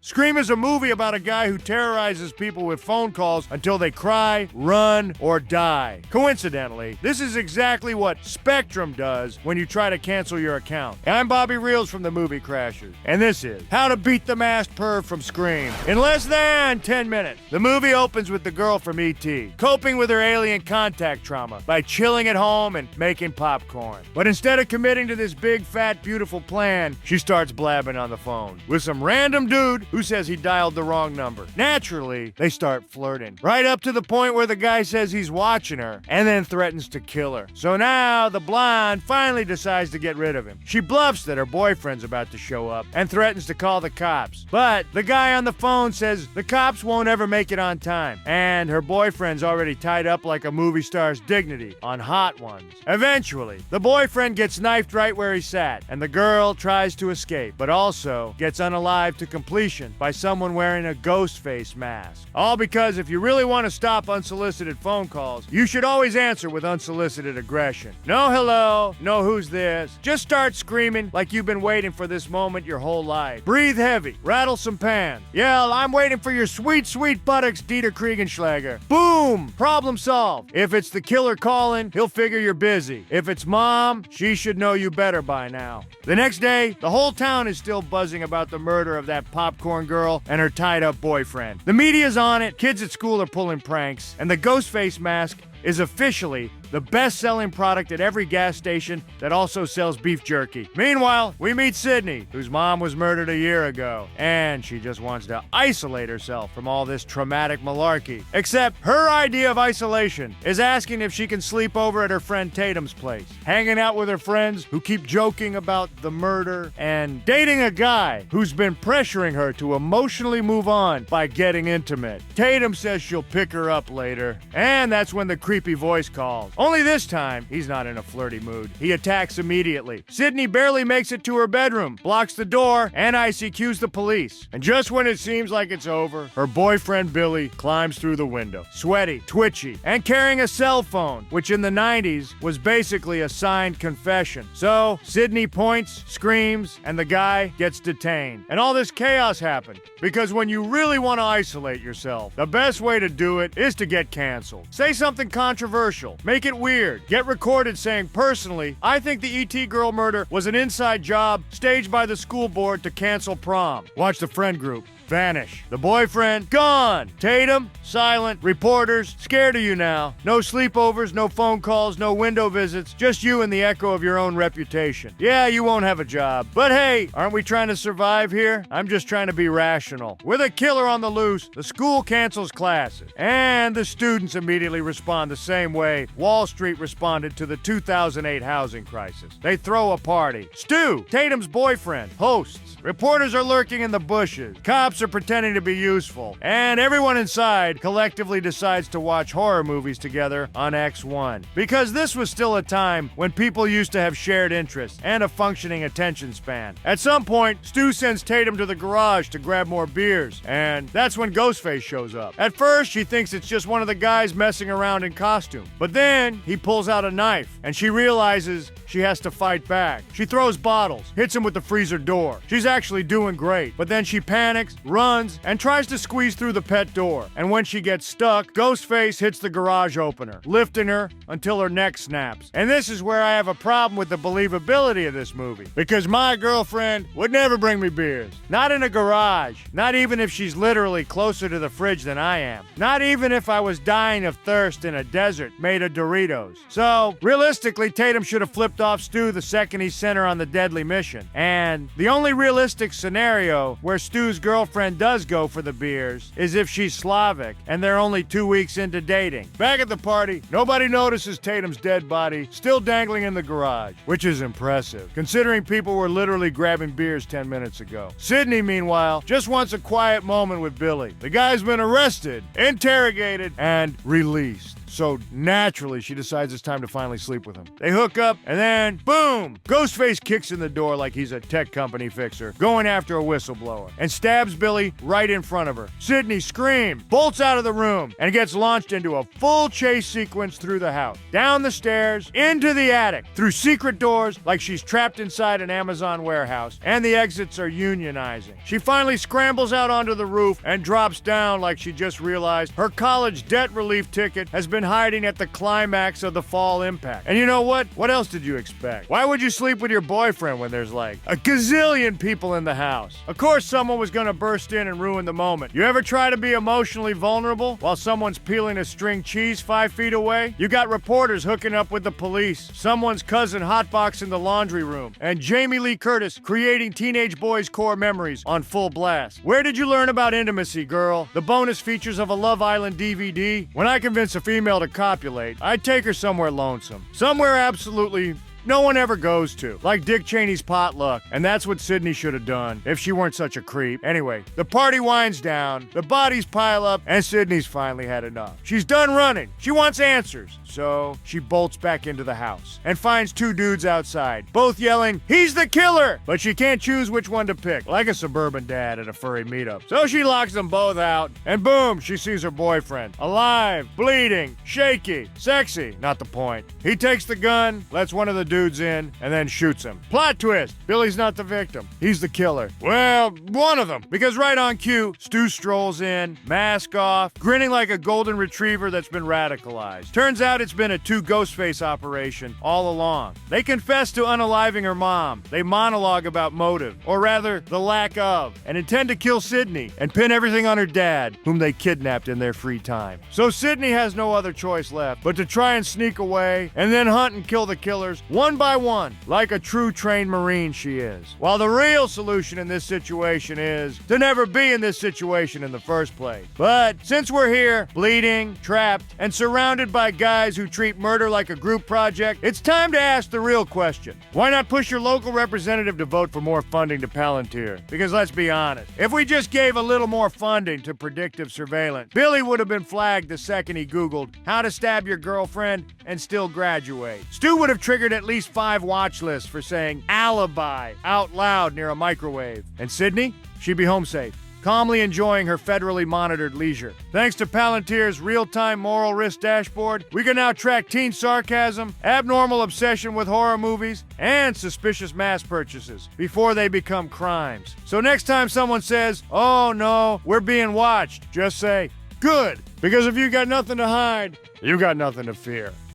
Scream is a movie about a guy who terrorizes people with phone calls until they cry, run, or die. Coincidentally, this is exactly what Spectrum does when you try to cancel your account. I'm Bobby Reelz from the Movie Crashers, and this is How to Beat the Masked Perv from Scream in less than 10 minutes. The movie opens with the girl from E.T. coping with her alien contact trauma by chilling at home and making popcorn. But instead of committing to this big, fat, beautiful plan, she starts blabbing on the phone with some random dude who says he dialed the wrong number. Naturally, they start flirting, right up to the point where the guy says he's watching her and then threatens to kill her. So now the blonde finally decides to get rid of him. She bluffs that her boyfriend's about to show up and threatens to call the cops. But the guy on the phone says the cops won't ever make it on time, and her boyfriend's already tied up like a movie star's dignity on Hot Ones. Eventually, the boyfriend gets knifed right where he sat, and the girl tries to escape, but also gets unalived to completion by someone wearing a Ghostface mask. All because if you really want to stop unsolicited phone calls, you should always answer with unsolicited aggression. No hello, no who's this. Just start screaming like you've been waiting for this moment your whole life. Breathe heavy, rattle some pans. Yell, I'm waiting for your sweet, sweet buttocks, Dieter Kriegenschlager. Boom! Problem solved. If it's the killer calling, he'll figure you're busy. If it's mom, she should know you better by now. The next day, the whole town is still buzzing about the murder of that popcorn girl and her tied-up boyfriend. The media's on it, kids at school are pulling pranks, and the Ghostface mask is officially the best-selling product at every gas station that also sells beef jerky. Meanwhile, we meet Sydney, whose mom was murdered a year ago, and she just wants to isolate herself from all this traumatic malarkey. Except her idea of isolation is asking if she can sleep over at her friend Tatum's place, hanging out with her friends who keep joking about the murder, and dating a guy who's been pressuring her to emotionally move on by getting intimate. Tatum says she'll pick her up later, and that's when the creepy voice calls. Only this time, he's not in a flirty mood. He attacks immediately. Sydney barely makes it to her bedroom, blocks the door, and ICQs the police. And just when it seems like it's over, her boyfriend Billy climbs through the window, sweaty, twitchy, and carrying a cell phone, which in the 90s was basically a signed confession. So, Sydney points, screams, and the guy gets detained. And all this chaos happened because when you really want to isolate yourself, the best way to do it is to get canceled. Say something controversial. Make it weird. Get recorded saying, personally, I think the E.T. girl murder was an inside job staged by the school board to cancel prom. Watch the friend group vanish. The boyfriend, gone. Tatum, silent. Reporters, scared of you now. No sleepovers, no phone calls, no window visits. Just you and the echo of your own reputation. Yeah, you won't have a job. But hey, aren't we trying to survive here? I'm just trying to be rational. With a killer on the loose, the school cancels classes. And the students immediately respond the same way Wall Street responded to the 2008 housing crisis. They throw a party. Stu, Tatum's boyfriend, hosts. Reporters are lurking in the bushes. Cops are pretending to be useful. And everyone inside collectively decides to watch horror movies together on X1. Because this was still a time when people used to have shared interests and a functioning attention span. At some point, Stu sends Tatum to the garage to grab more beers. And that's when Ghostface shows up. At first, she thinks it's just one of the guys messing around in costume. But then, he pulls out a knife, and she realizes she has to fight back. She throws bottles, hits him with the freezer door. She's actually doing great, but then she panics, runs, and tries to squeeze through the pet door. And when she gets stuck, Ghostface hits the garage opener, lifting her until her neck snaps. And this is where I have a problem with the believability of this movie, because my girlfriend would never bring me beers. Not in a garage. Not even if she's literally closer to the fridge than I am. Not even if I was dying of thirst in a desert made of Doritos. So, realistically, Tatum should have flipped off Stu the second he sent her on the deadly mission. And the only realistic scenario where Stu's girlfriend does go for the beers is if she's Slavic and they're only 2 weeks into dating. Back at the party, nobody notices Tatum's dead body still dangling in the garage, which is impressive, considering people were literally grabbing beers 10 minutes ago. Sydney, meanwhile, just wants a quiet moment with Billy. The guy's been arrested, interrogated, and released. so naturally she decides it's time to finally sleep with him. They hook up, and then, boom! Ghostface kicks in the door like he's a tech company fixer, going after a whistleblower, and stabs Billy right in front of her. Sydney screams, bolts out of the room, and gets launched into a full chase sequence through the house, down the stairs, into the attic, through secret doors like she's trapped inside an Amazon warehouse, and the exits are unionizing. She finally scrambles out onto the roof and drops down like she just realized her college debt relief ticket has been hiding at the climax of the fall impact. And you know what? What else did you expect? Why would you sleep with your boyfriend when there's like a gazillion people in the house? Of course someone was gonna burst in and ruin the moment. You ever try to be emotionally vulnerable while someone's peeling a string cheese 5 feet away? You got reporters hooking up with the police, someone's cousin hotboxing the laundry room, and Jamie Lee Curtis creating teenage boys' core memories on full blast. Where did you learn about intimacy, girl? The bonus features of a Love Island DVD? When I convince a female to copulate, I'd take her somewhere lonesome. Somewhere absolutely no one ever goes to, like Dick Cheney's potluck, and that's what Sydney should have done if she weren't such a creep. Anyway, the party winds down, the bodies pile up, and Sydney's finally had enough. She's done running. She wants answers. So she bolts back into the house and finds 2 dudes outside, both yelling, "He's the killer!" But she can't choose which one to pick, like a suburban dad at a furry meetup. So she locks them both out, and boom, she sees her boyfriend, alive, bleeding, shaky, sexy, not the point. He takes the gun, lets one of the dudes in, and then shoots him. Plot twist, Billy's not the victim. He's the killer. Well, one of them. Because right on cue, Stu strolls in, mask off, grinning like a golden retriever that's been radicalized. Turns out it's been a 2 Ghostface operation all along. They confess to unaliving her mom. They monologue about motive, or rather, the lack of, and intend to kill Sydney and pin everything on her dad, whom they kidnapped in their free time. So Sydney has no other choice left but to try and sneak away and then hunt and kill the killers one by one, like a true trained Marine she is. While the real solution in this situation is to never be in this situation in the first place. But since we're here, bleeding, trapped, and surrounded by guys who treat murder like a group project, it's time to ask the real question. Why not push your local representative to vote for more funding to Palantir? Because let's be honest, if we just gave a little more funding to predictive surveillance, Billy would have been flagged the second he Googled how to stab your girlfriend and still graduate. Stu would have triggered at least 5 watch lists for saying alibi out loud near a microwave. And Sydney? She'd be home safe, calmly enjoying her federally monitored leisure. Thanks to Palantir's real-time moral risk dashboard, we can now track teen sarcasm, abnormal obsession with horror movies, and suspicious mass purchases before they become crimes. So next time someone says, "Oh no, we're being watched," just say, "Good, because if you got nothing to hide, you got nothing to fear."